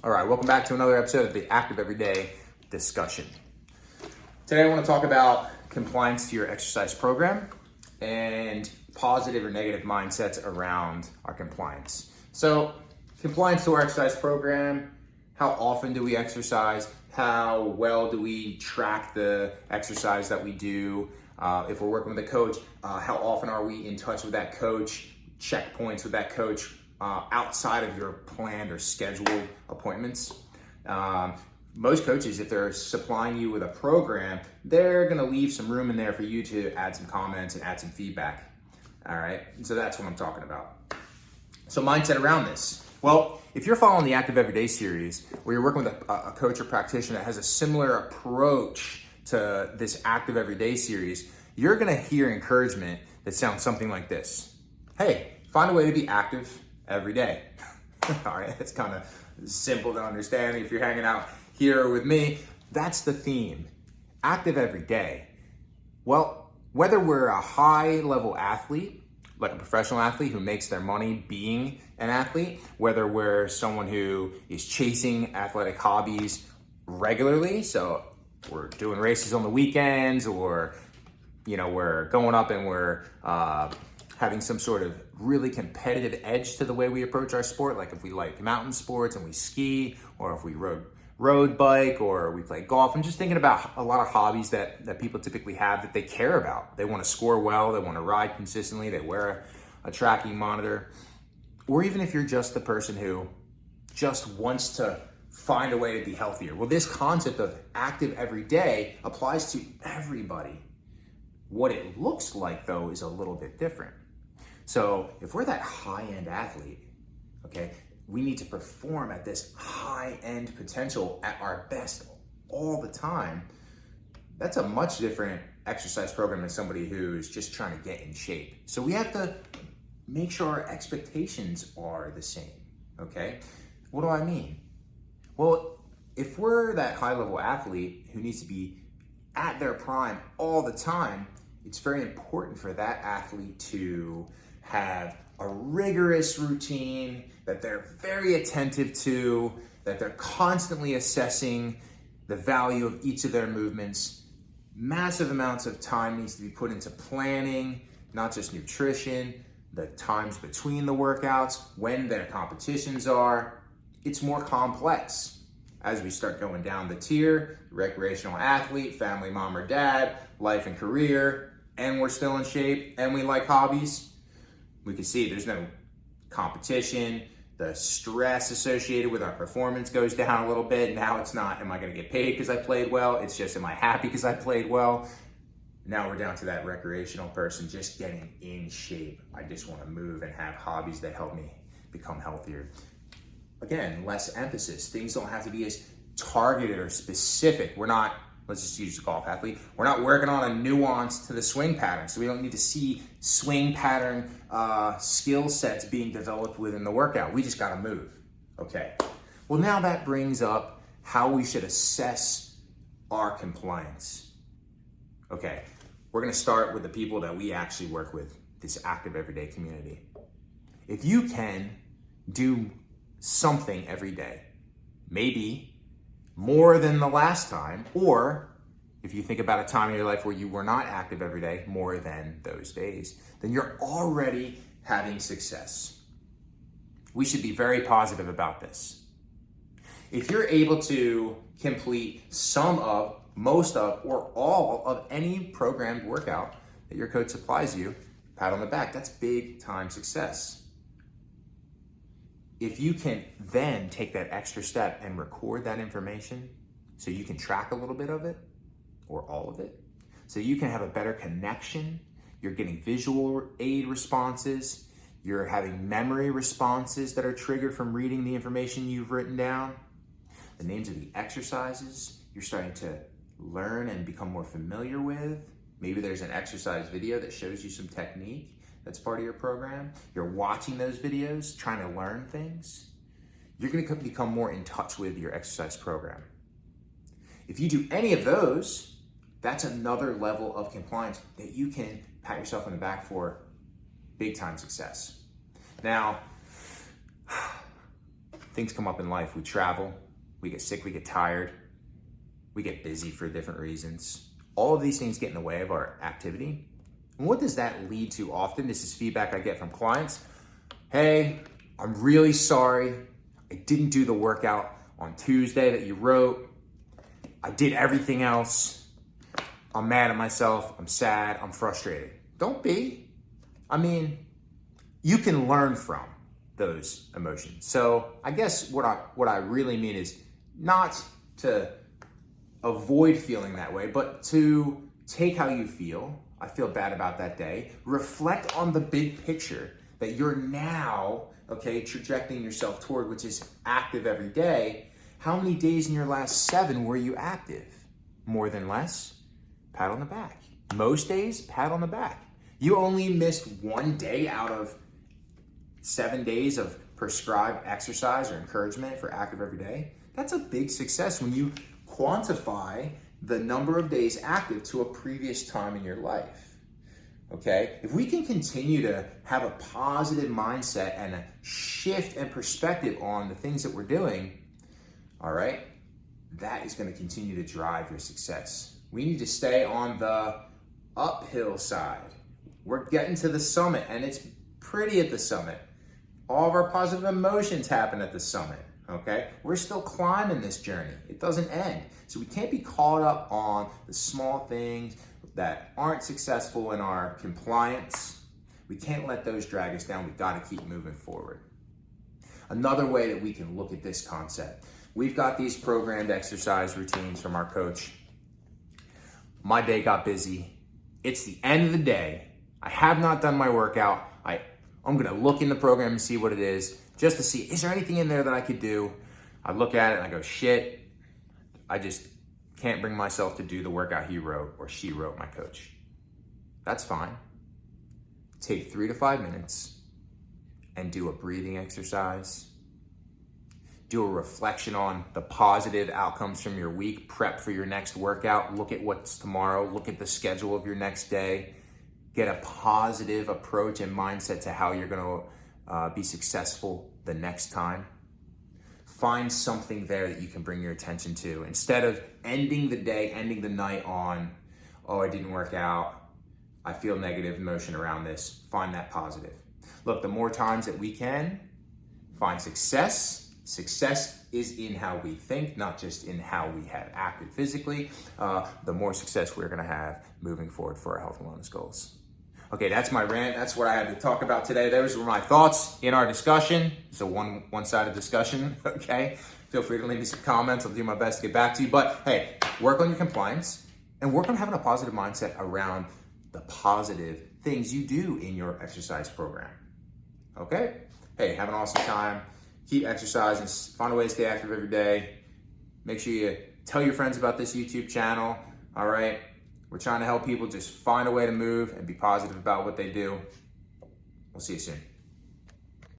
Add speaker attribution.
Speaker 1: All right, welcome back to another episode of the Active Everyday discussion. Today I want to talk about compliance to your exercise program and positive or negative mindsets around our compliance. So, compliance to our exercise program, how often do we exercise? How well do we track the exercise that we do? If we're working with a coach, how often are we in touch with that coach? Checkpoints with that coach outside of your planned or scheduled appointments. Most coaches, if they're supplying you with a program, they're gonna leave some room in there for you to add some comments and add some feedback. All right, so that's what I'm talking about. So mindset around this. Well, if you're following the Active Everyday series, where you're working with a coach or practitioner that has a similar approach to this Active Everyday series, you're gonna hear encouragement that sounds something like this. Hey, find a way to be active every day. All right, it's kind of simple to understand. If you're hanging out here with me, that's the theme. Active every day. Well, whether we're a high-level athlete, like a professional athlete who makes their money being an athlete, whether we're someone who is chasing athletic hobbies regularly, so we're doing races on the weekends, or we're going up and we're having some sort of really competitive edge to the way we approach our sport, like if we like mountain sports and we ski, or if we road bike, or we play golf. I'm just thinking about a lot of hobbies that people typically have that they care about. They want to score well, they want to ride consistently, they wear a tracking monitor. Or even if you're just the person who just wants to find a way to be healthier. Well, this concept of active every day applies to everybody. What it looks like, though, is a little bit different. So if we're that high-end athlete, okay, we need to perform at this high-end potential at our best all the time. That's a much different exercise program than somebody who's just trying to get in shape. So we have to make sure our expectations are the same, okay? What do I mean? Well, if we're that high-level athlete who needs to be at their prime all the time, it's very important for that athlete to have a rigorous routine that they're very attentive to, that they're constantly assessing the value of each of their movements. Massive amounts of time needs to be put into planning, not just nutrition, the times between the workouts, when their competitions are. It's more complex. As we start going down the tier, recreational athlete, family mom or dad, life and career, and we're still in shape and we like hobbies, we can see there's no competition. The stress associated with our performance goes down a little bit. Now it's not, am I gonna get paid because I played well? It's just, am I happy because I played well? Now we're down to that recreational person just getting in shape. I just wanna move and have hobbies that help me become healthier. Again, less emphasis. Things don't have to be as targeted or specific. We're not, let's just use a golf athlete. We're not working on a nuance to the swing pattern. So we don't need to see swing pattern skill sets being developed within the workout. We just gotta move, okay? Well, now that brings up how we should assess our compliance. Okay, we're gonna start with the people that we actually work with, this active everyday community. If you can do something every day, maybe more than the last time, or if you think about a time in your life where you were not active every day, more than those days, then you're already having success. We should be very positive about this. If you're able to complete some of, most of, or all of any programmed workout that your coach supplies you, pat on the back, that's big time success. If you can then take that extra step and record that information so you can track a little bit of it or all of it, so you can have a better connection, you're getting visual aid responses, you're having memory responses that are triggered from reading the information you've written down, the names of the exercises you're starting to learn and become more familiar with. Maybe there's an exercise video that shows you some technique that's part of your program. You're watching those videos, trying to learn things. You're gonna become more in touch with your exercise program. If you do any of those, that's another level of compliance that you can pat yourself on the back for big time success. Now, things come up in life. We travel, we get sick, we get tired, we get busy for different reasons. All of these things get in the way of our activity. And what does that lead to often? This is feedback I get from clients. Hey, I'm really sorry. I didn't do the workout on Tuesday that you wrote. I did everything else. I'm mad at myself. I'm sad. I'm frustrated. Don't be. I mean, you can learn from those emotions. So I guess what I really mean is not to avoid feeling that way, but to take how you feel. I feel bad about that day. Reflect on the big picture that you're now, trajecting yourself toward, which is active every day. How many days in your last 7 were you active? More than less? Pat on the back. Most days, pat on the back. You only missed 1 day out of 7 days of prescribed exercise or encouragement for active every day. That's a big success when you quantify the number of days active to a previous time in your life. Okay, if we can continue to have a positive mindset and a shift and perspective on the things that we're doing, all right, that is going to continue to drive your success. We need to stay on the uphill side. We're getting to the summit, and it's pretty at the summit. All of our positive emotions happen at the summit, okay? We're still climbing this journey. It doesn't end. So we can't be caught up on the small things that aren't successful in our compliance. We can't let those drag us down. We've got to keep moving forward. Another way that we can look at this concept, we've got these programmed exercise routines from our coach. My day got busy. It's the end of the day. I have not done my workout. I'm gonna look in the program and see what it is, just to see, is there anything in there that I could do? I look at it and I go, shit, I just can't bring myself to do the workout he wrote or she wrote, my coach. That's fine. Take 3 to 5 minutes and do a breathing exercise. Do a reflection on the positive outcomes from your week. Prep for your next workout. Look at what's tomorrow. Look at the schedule of your next day. Get a positive approach and mindset to how you're going to be successful the next time. Find something there that you can bring your attention to. Instead of ending the day, ending the night on, oh, I didn't work out, I feel negative emotion around this. Find that positive. Look, the more times that we can find success is in how we think, not just in how we have acted physically, the more success we're going to have moving forward for our health and wellness goals. Okay, that's my rant. That's what I had to talk about today. Those were my thoughts in our discussion. It's a one-sided discussion, okay? Feel free to leave me some comments. I'll do my best to get back to you. But hey, work on your compliance and work on having a positive mindset around the positive things you do in your exercise program, okay? Hey, have an awesome time. Keep exercising. Find a way to stay active every day. Make sure you tell your friends about this YouTube channel, all right? We're trying to help people just find a way to move and be positive about what they do. We'll see you soon.